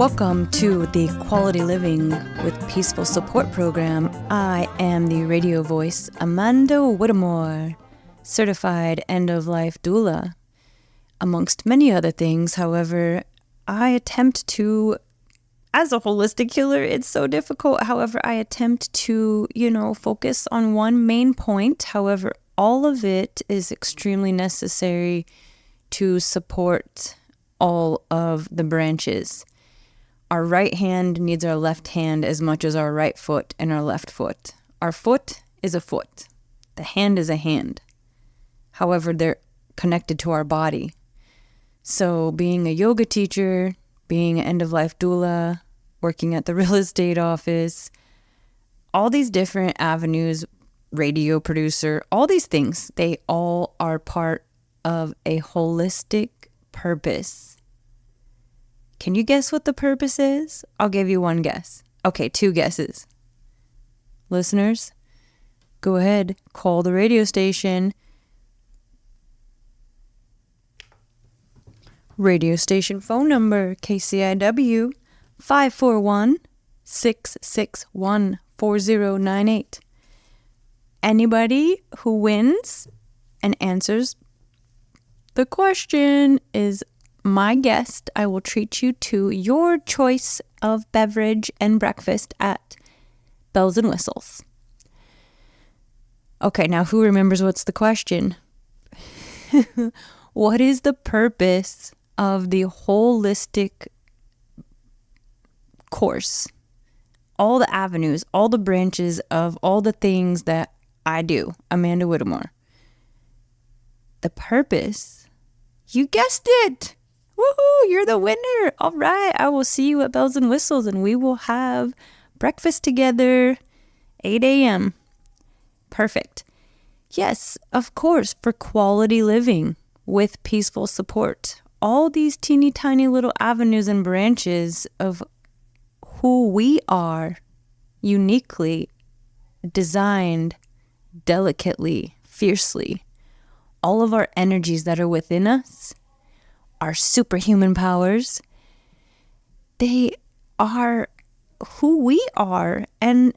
Welcome to the Quality Living with Peaceful Support program. I am the radio voice, Amanda Whittemore, certified end-of-life doula. Amongst many other things, however, I attempt to, as a holistic healer, it's so difficult. However, I attempt to, focus on one main point. However, all of it is extremely necessary to support all of the branches. Our right hand needs our left hand as much as our right foot and our left foot. Our foot is a foot. The hand is a hand. However, they're connected to our body. So being a yoga teacher, being an end-of-life doula, working at the real estate office, all these different avenues, radio producer, all these things, they all are part of a holistic purpose. Can you guess what the purpose is? I'll give you one guess. Okay, 2 guesses. Listeners, go ahead, call the radio station. Radio station phone number, KCIW 541-661-4098. Anybody who wins and answers the question is my guest. I will treat you to your choice of beverage and breakfast at Bells and Whistles. Okay, now who remembers what's the question? What is the purpose of the holistic course? All the avenues, all the branches of all the things that I do, Amanda Whittemore. The purpose, you guessed it! Woohoo! You're the winner! All right, I will see you at Bells and Whistles and we will have breakfast together, 8 a.m. Perfect. Yes, of course, for quality living with peaceful support. All these teeny tiny little avenues and branches of who we are, uniquely designed, delicately, fiercely. All of our energies that are within us, our superhuman powers, they are who we are. And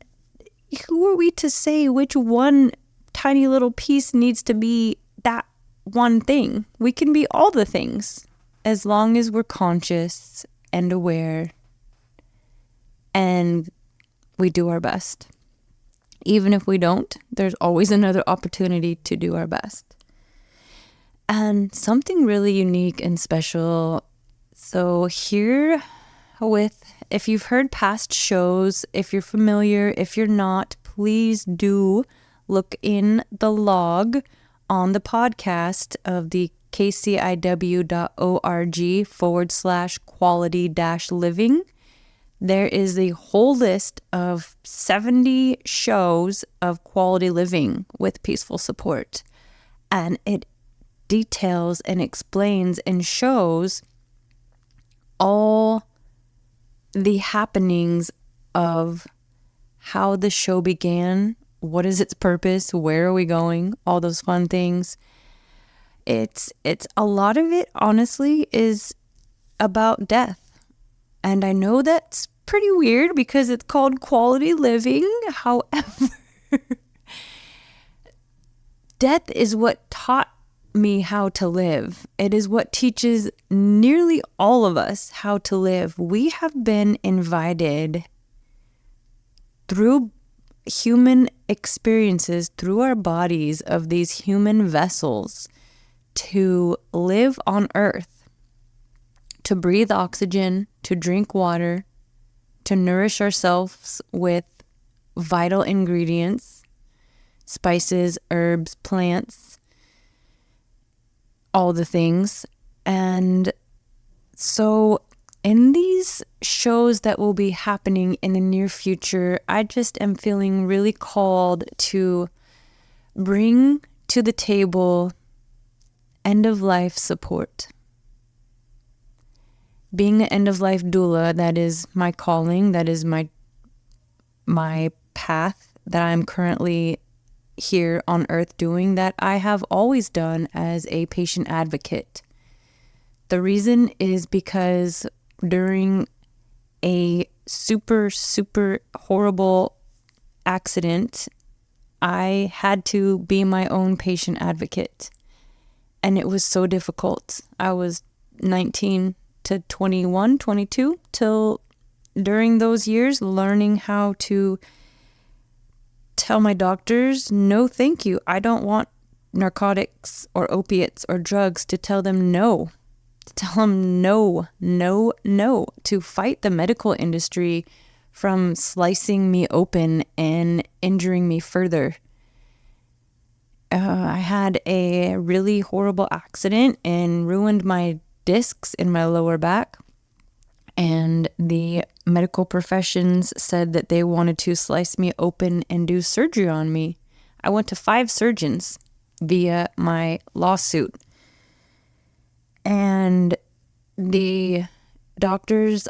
who are we to say which one tiny little piece needs to be that one thing? We can be all the things as long as we're conscious and aware and we do our best. Even if we don't, there's always another opportunity to do our best. And something really unique and special. So here with, if you've heard past shows, if you're familiar, if you're not, please do look in the log on the podcast of the kciw.org/quality-living. There is a whole list of 70 shows of quality living with peaceful support. And it details and explains and shows all the happenings of how the show began, what is its purpose, where are we going, all those fun things. It's a lot of it, honestly, is about death. And I know that's pretty weird because it's called quality living. However, death is what taught me how to live. It is what teaches nearly all of us how to live. We have been invited through human experiences, through our bodies of these human vessels, to live on earth, to breathe oxygen, to drink water, to nourish ourselves with vital ingredients, spices, herbs, plants, all the things. And so in these shows that will be happening in the near future, I just am feeling really called to bring to the table end-of-life support. Being an end-of-life doula, that is my calling, that is my path that I'm currently here on earth doing, that I have always done as a patient advocate. The reason is because during a super, super horrible accident, I had to be my own patient advocate. And it was so difficult. I was 19 to 21, 22, till during those years, learning how to tell my doctors, no, thank you. I don't want narcotics or opiates or drugs, to tell them no. To tell them no, no, no. To fight the medical industry from slicing me open and injuring me further. I had a really horrible accident and ruined my discs in my lower back. And the medical professions said that they wanted to slice me open and do surgery on me. I went to 5 surgeons via my lawsuit. And the doctors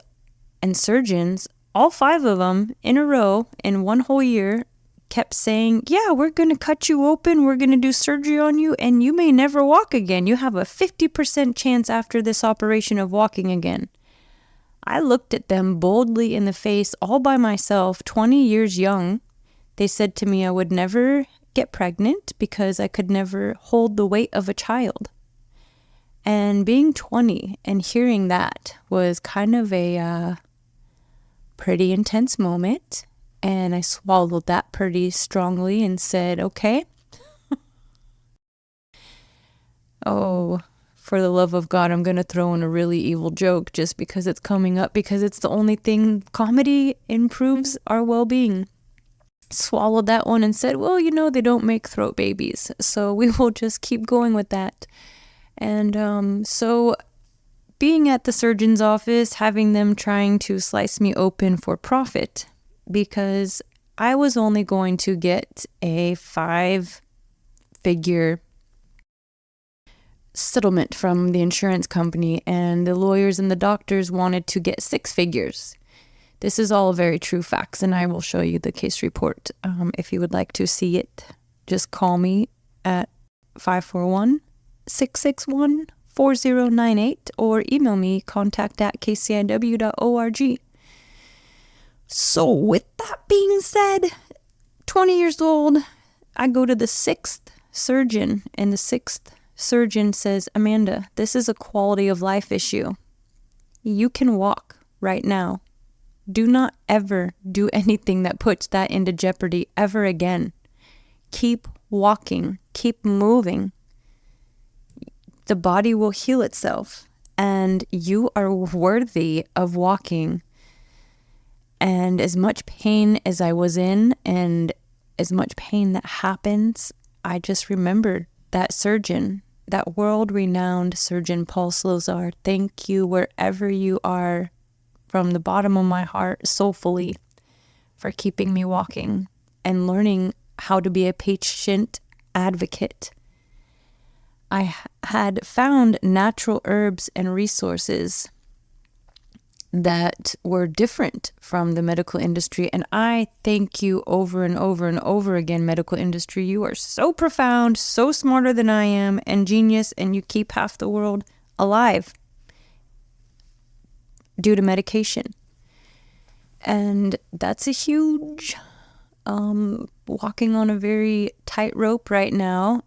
and surgeons, all 5 of them in a row in one whole year, kept saying, yeah, we're going to cut you open, we're going to do surgery on you, and you may never walk again. You have a 50% chance after this operation of walking again. I looked at them boldly in the face, all by myself, 20 years young. They said to me I would never get pregnant because I could never hold the weight of a child. And being 20 and hearing that was kind of a pretty intense moment. And I swallowed that pretty strongly and said, okay. Oh, for the love of God, I'm going to throw in a really evil joke just because it's coming up, because it's the only thing. Comedy improves our well-being. Swallowed that one and said, well, they don't make throat babies, so we will just keep going with that. And so being at the surgeon's office, having them trying to slice me open for profit, because I was only going to get a 5-figure settlement from the insurance company, and the lawyers and the doctors wanted to get 6 figures. This is all very true facts, and I will show you the case report. If you would like to see it, just call me at 541-661-4098 or email me contact@kciw.org. So with that being said, 20 years old, I go to the 6th surgeon, and the 6th surgeon says, Amanda, this is a quality of life issue. You can walk right now. Do not ever do anything that puts that into jeopardy ever again. Keep walking. Keep moving. The body will heal itself, and you are worthy of walking. And as much pain as I was in, and as much pain that happens, I just remembered that surgeon, that world-renowned surgeon, Paul Slozar. Thank you wherever you are, from the bottom of my heart, soulfully, for keeping me walking and learning how to be a patient advocate. I had found natural herbs and resources that were different from the medical industry. And I thank you over and over and over again, medical industry. You are so profound, so smarter than I am, and genius, and you keep half the world alive due to medication. And that's a huge walking on a very tightrope right now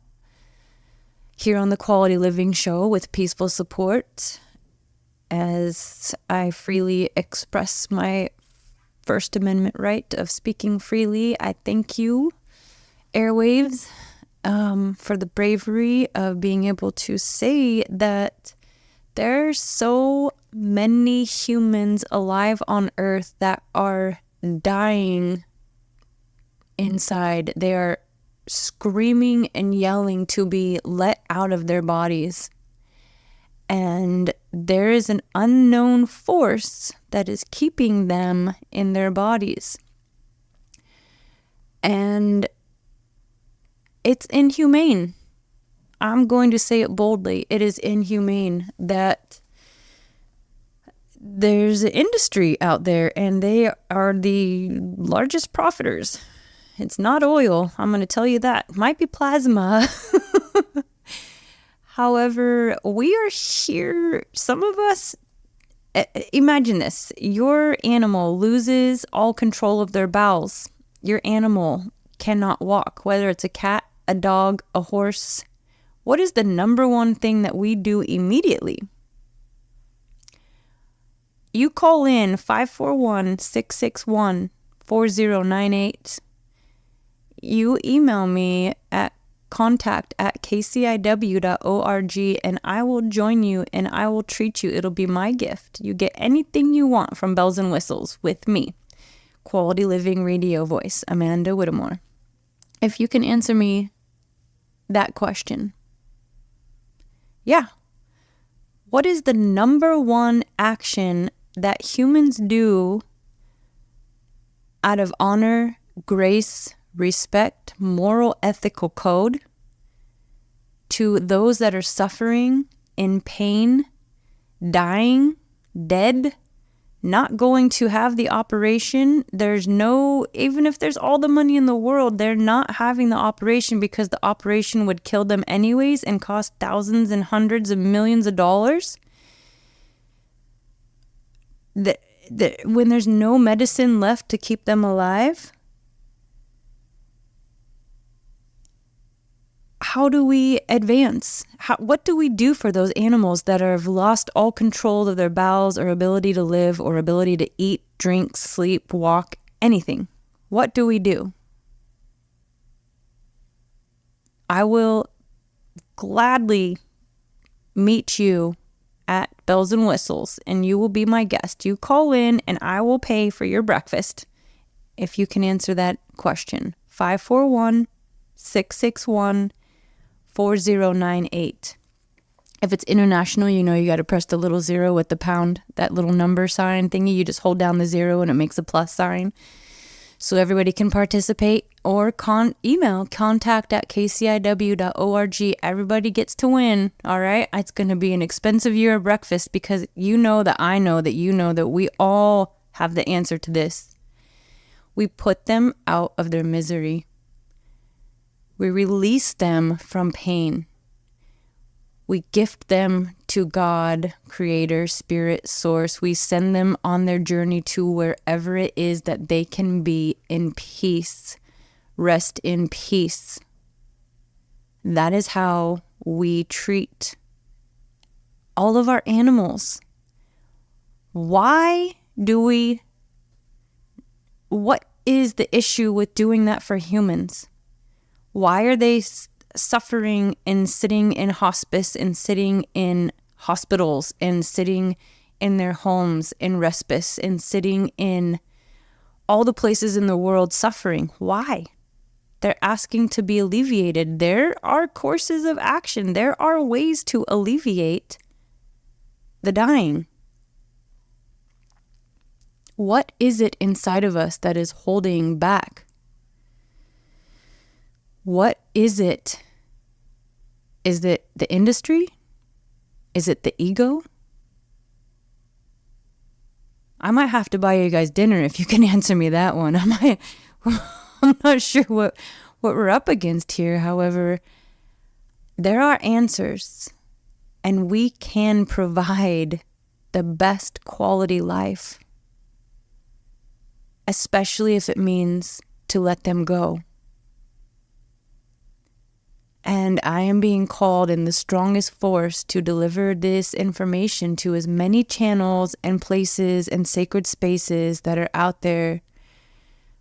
here on the Quality Living Show with peaceful support, as I freely express my First Amendment right of speaking freely. I thank you, airwaves, for the bravery of being able to say that there's so many humans alive on Earth that are dying inside. They are screaming and yelling to be let out of their bodies. And there is an unknown force that is keeping them in their bodies. And it's inhumane. I'm going to say it boldly. It is inhumane that there's an industry out there, and they are the largest profiters. It's not oil, I'm going to tell you that. It might be plasma. However, we are here, some of us Imagine this. Your animal loses all control of their bowels. Your animal cannot walk, whether it's a cat, a dog, a horse. What is the number one thing that we do immediately? You call in 541-661-4098. You email me at contact@kciw.org, and I will join you and I will treat you. It'll be my gift. You get anything you want from Bells and Whistles with me. Quality Living Radio Voice, Amanda Whittemore. If you can answer me that question. Yeah. What is the number one action that humans do out of honor, grace, respect, moral, ethical code to those that are suffering, in pain, dying, dead, not going to have the operation? Even if there's all the money in the world, they're not having the operation because the operation would kill them anyways and cost thousands and hundreds of millions of dollars. When there's no medicine left to keep them alive, how do we advance? What do we do for those animals that have lost all control of their bowels or ability to live or ability to eat, drink, sleep, walk, anything? What do we do? I will gladly meet you at Bells and Whistles, and you will be my guest. You call in and I will pay for your breakfast if you can answer that question. 541-661-4098. If it's international, you got to press the little 0 with the pound, that little number sign thingy. You just hold down the 0 and it makes a plus sign. So everybody can participate, or email contact@kciw.org. Everybody gets to win, all right? It's going to be an expensive year of breakfast because you know that I know that you know that we all have the answer to this. We put them out of their misery. We release them from pain. We gift them to God, Creator, Spirit, Source. We send them on their journey to wherever it is that they can be in peace, rest in peace. That is how we treat all of our animals. What is the issue with doing that for humans? Why are they suffering and sitting in hospice and sitting in hospitals and sitting in their homes in respite and sitting in all the places in the world suffering? Why? They're asking to be alleviated. There are courses of action. There are ways to alleviate the dying. What is it inside of us that is holding back? What is it? Is it the industry? Is it the ego? I might have to buy you guys dinner if you can answer me that one. I'm not sure what we're up against here. However, there are answers, and we can provide the best quality life, especially if it means to let them go. And I am being called in the strongest force to deliver this information to as many channels and places and sacred spaces that are out there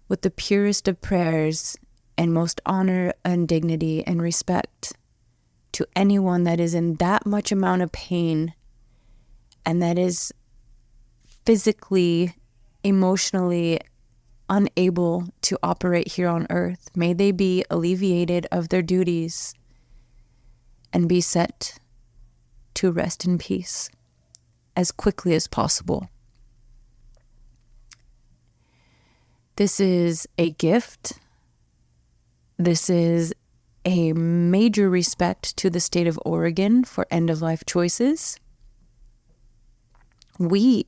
with the purest of prayers and most honor and dignity and respect to anyone that is in that much amount of pain and that is physically, emotionally unable to operate here on earth. May they be alleviated of their duties and be set to rest in peace as quickly as possible. This is a gift. This is a major respect to the state of Oregon for end-of-life choices. We,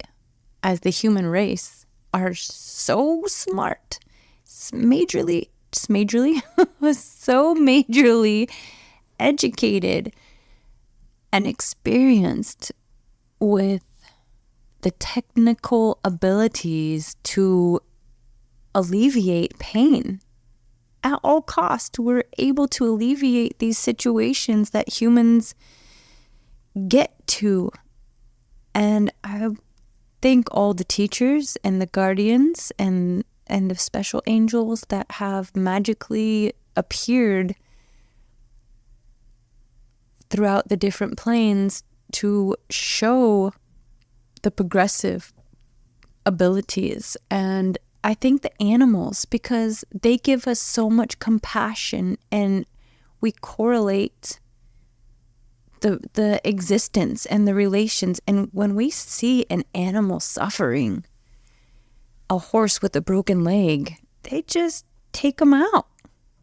as the human race, are so smart, so majorly educated and experienced with the technical abilities to alleviate pain. At all costs, we're able to alleviate these situations that humans get to. And I thank all the teachers and the guardians and the special angels that have magically appeared throughout the different planes to show the progressive abilities. And I thank the animals because they give us so much compassion, and we correlate the existence and the relations. And when we see an animal suffering, a horse with a broken leg, they just take them out.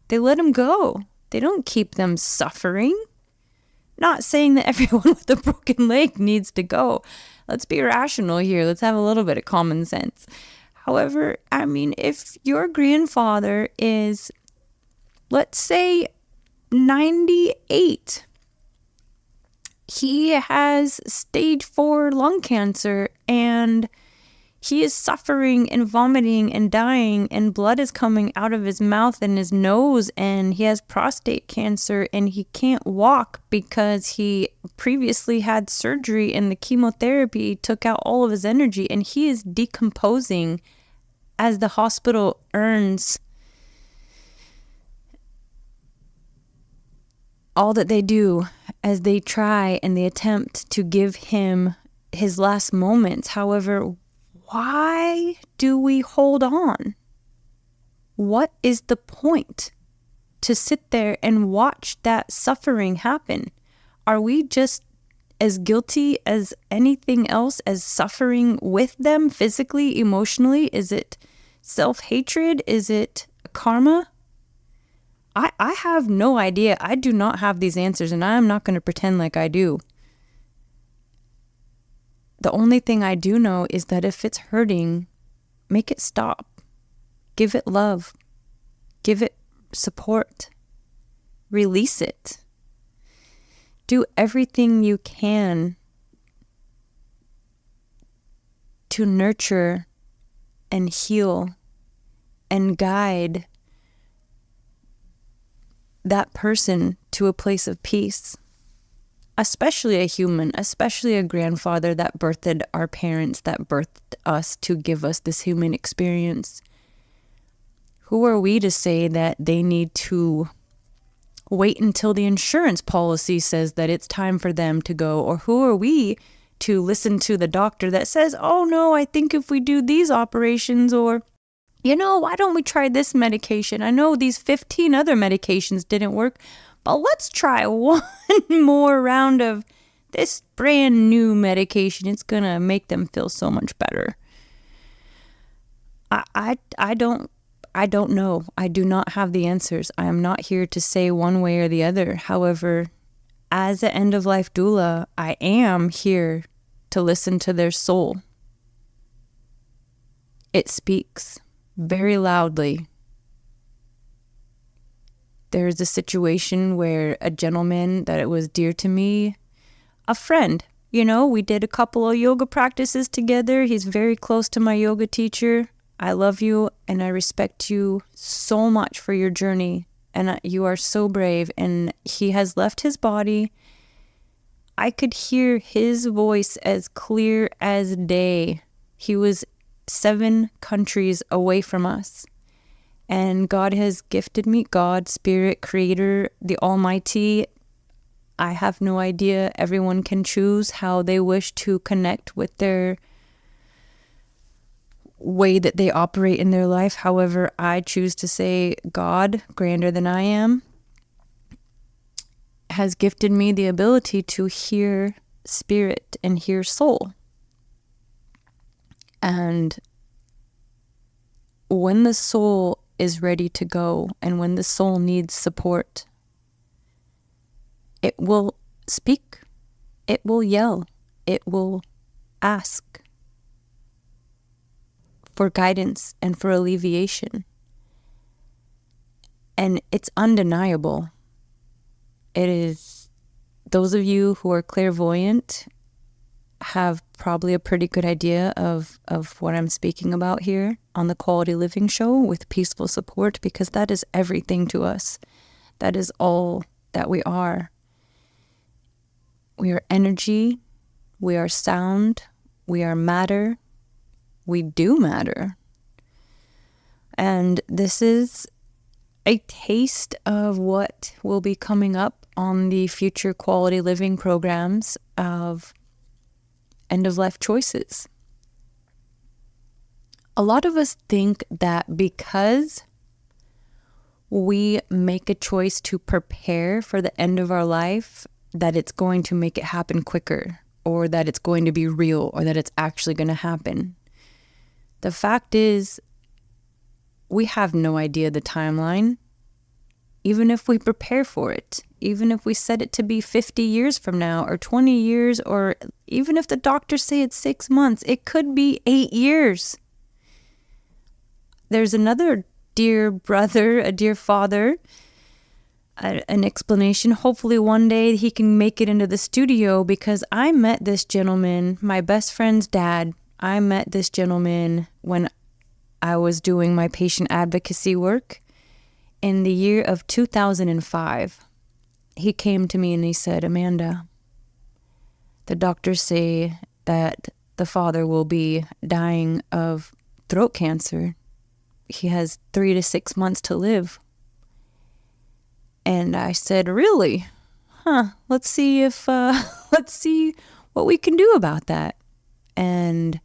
They let them go. They don't keep them suffering. Not saying that everyone with a broken leg needs to go. Let's be rational here. Let's have a little bit of common sense. However, I mean, if your grandfather is, let's say, 98, he has stage 4 lung cancer, and he is suffering and vomiting and dying, and blood is coming out of his mouth and his nose, and he has prostate cancer, and he can't walk because he previously had surgery and the chemotherapy took out all of his energy, and he is decomposing as the hospital earns all that they do as they try and they attempt to give him his last moments. However, why do we hold on? What is the point to sit there and watch that suffering happen? Are we just as guilty as anything else as suffering with them physically, emotionally? Is it self-hatred? Is it karma? I have no idea. I do not have these answers, and I am not going to pretend like I do. The only thing I do know is that if it's hurting, make it stop. Give it love. Give it support. Release it. Do everything you can to nurture and heal and guide that person to a place of peace. Especially a human, especially a grandfather that birthed our parents, that birthed us to give us this human experience. Who are we to say that they need to wait until the insurance policy says that it's time for them to go? Or who are we to listen to the doctor that says, oh no, I think if we do these operations, or, you know, why don't we try this medication? I know these 15 other medications didn't work, but let's try one more round of this brand new medication. It's going to make them feel so much better. I don't know. I do not have the answers. I am not here to say one way or the other. However, as an end-of-life doula, I am here to listen to their soul. It speaks very loudly. There is a situation where a gentleman that it was dear to me, a friend, you know, we did a couple of yoga practices together. He's very close to my yoga teacher. I love you and I respect you so much for your journey. And you are so brave. And he has left his body. I could hear his voice as clear as day. He was 7 countries away from us. And God has gifted me, God, Spirit, Creator, the Almighty. I have no idea. Everyone can choose how they wish to connect with their way that they operate in their life. However, I choose to say God, grander than I am, has gifted me the ability to hear spirit and hear soul. And when the soul is ready to go and when the soul needs support, it will speak, it will yell, it will ask for guidance and for alleviation. And it's undeniable. It is, those of you who are clairvoyant, have probably a pretty good idea of what I'm speaking about here on the Quality Living Show with peaceful support, because that is everything to us. That is all that we are. We are energy, we are sound, we are matter, we do matter. And this is a taste of what will be coming up on the future quality living programs of end-of-life choices. A lot of us think that because we make a choice to prepare for the end of our life, that it's going to make it happen quicker, or that it's going to be real, or that it's actually going to happen. The fact is, we have no idea the timeline. Even if we prepare for it, even if we set it to be 50 years from now, or 20 years, or even if the doctors say it's 6 months, it could be 8 years. There's another dear brother, a dear father, an explanation. Hopefully one day he can make it into the studio, because I met this gentleman, my best friend's dad. I met this gentleman when I was doing my patient advocacy work in the year of 2005. He came to me and he said, "Amanda, the doctors say that the father will be dying of throat cancer. He has 3 to 6 months to live." And I said, "Really? Let's see what we can do about that." And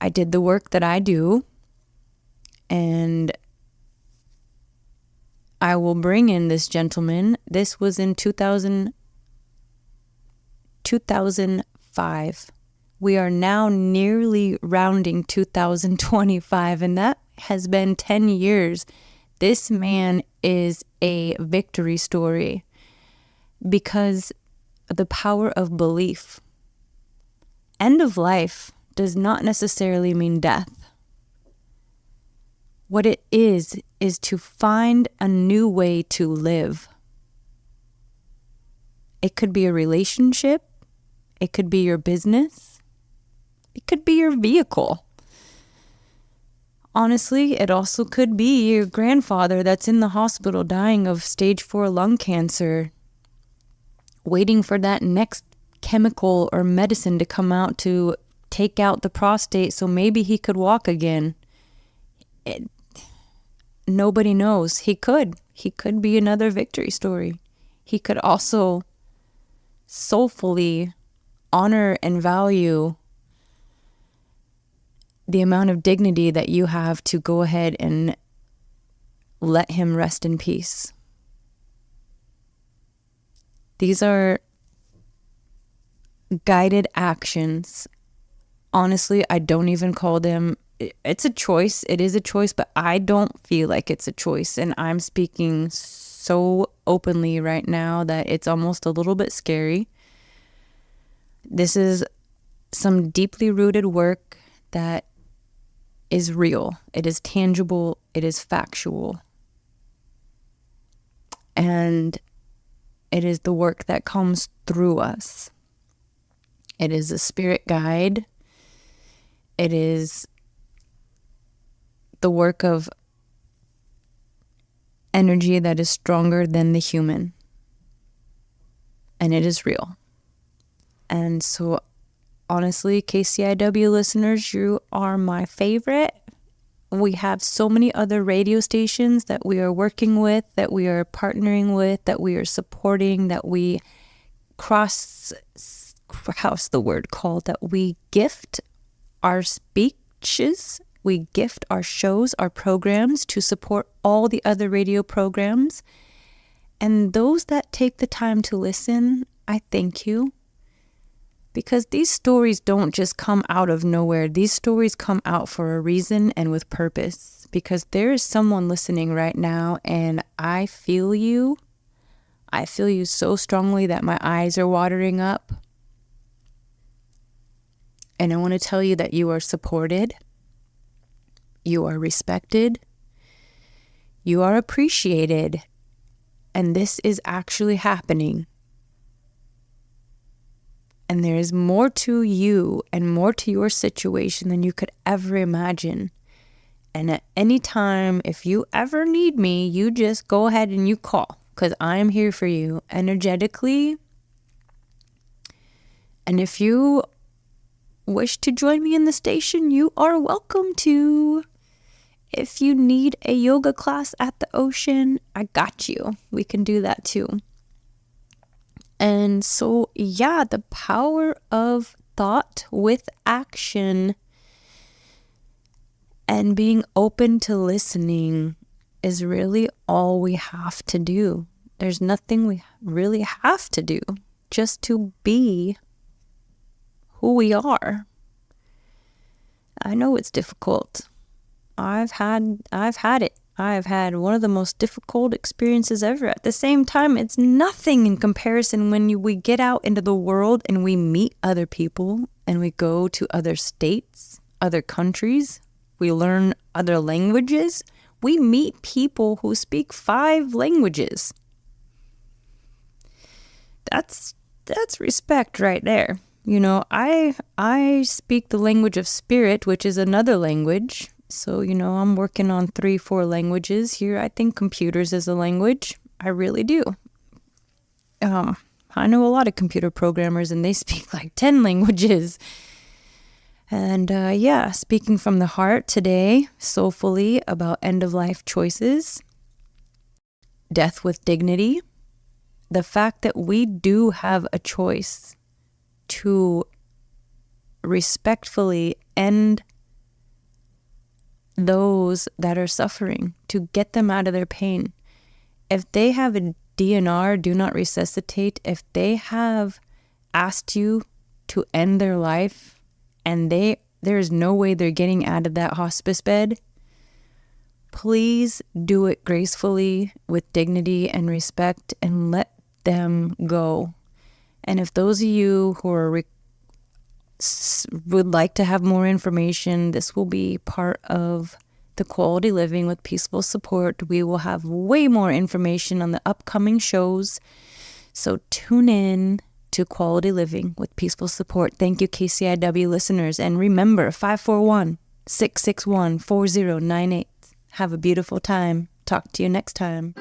I did the work that I do, and I will bring in this gentleman. This was in 2005. We are now nearly rounding 2025, and that has been 10 years. This man is a victory story because of the power of belief. End of life does not necessarily mean death. What it is to find a new way to live. It could be a relationship. It could be your business. It could be your vehicle. Honestly, it also could be your grandfather that's in the hospital dying of stage 4 lung cancer, waiting for that next chemical or medicine to come out to take out the prostate so maybe he could walk again. Nobody knows. He could be another victory story. He could also soulfully honor and value the amount of dignity that you have to go ahead and let him rest in peace. These are guided actions. Honestly, I don't even call them, it's a choice. It is a choice, but I don't feel like it's a choice. And I'm speaking so openly right now that it's almost a little bit scary. This is some deeply rooted work that is real. It is tangible. It is factual. And it is the work that comes through us. It is a spirit guide. It is the work of energy that is stronger than the human. And it is real. And so, honestly, KCIW listeners, you are my favorite. We have so many other radio stations that we are working with, that we are partnering with, that we are supporting, that we that we gift our speeches, we gift our shows, our programs to support all the other radio programs. And those that take the time to listen, I thank you. Because these stories don't just come out of nowhere. These stories come out for a reason and with purpose. Because there is someone listening right now, and I feel you. I feel you so strongly that my eyes are watering up. And I want to tell you that you are supported. You are respected. You are appreciated. And this is actually happening. And there is more to you and more to your situation than you could ever imagine. And at any time, if you ever need me, you just go ahead and you call, because I'm here for you energetically. And if you wish to join me in the station, you are welcome to. If you need a yoga class at the ocean, I got you. We can do that too. And so, yeah, the power of thought with action and being open to listening is really all we have to do. There's nothing we really have to do, just to be who we are. I know it's difficult. I've had it. I've had one of the most difficult experiences ever. At the same time, it's nothing in comparison when we get out into the world and we meet other people and we go to other states, other countries. We learn other languages. We meet people who speak 5 languages. That's respect right there. You know, I speak the language of spirit, which is another language. So, you know, I'm working on 3-4 languages here. I think computers is a language. I really do. I know a lot of computer programmers and they speak like 10 languages. And yeah, speaking from the heart today, soulfully, about end-of-life choices, death with dignity, the fact that we do have a choice to respectfully end those that are suffering, to get them out of their pain. If they have a DNR, do not resuscitate, if they have asked you to end their life and there is no way they're getting out of that hospice bed, please do it gracefully with dignity and respect and let them go. And if those of you who are would like to have more information, this will be part of the Quality Living with Peaceful Support. We will have way more information on the upcoming shows. So tune in to Quality Living with Peaceful Support. Thank you, KCIW listeners. And remember, 541-661-4098. Have a beautiful time. Talk to you next time.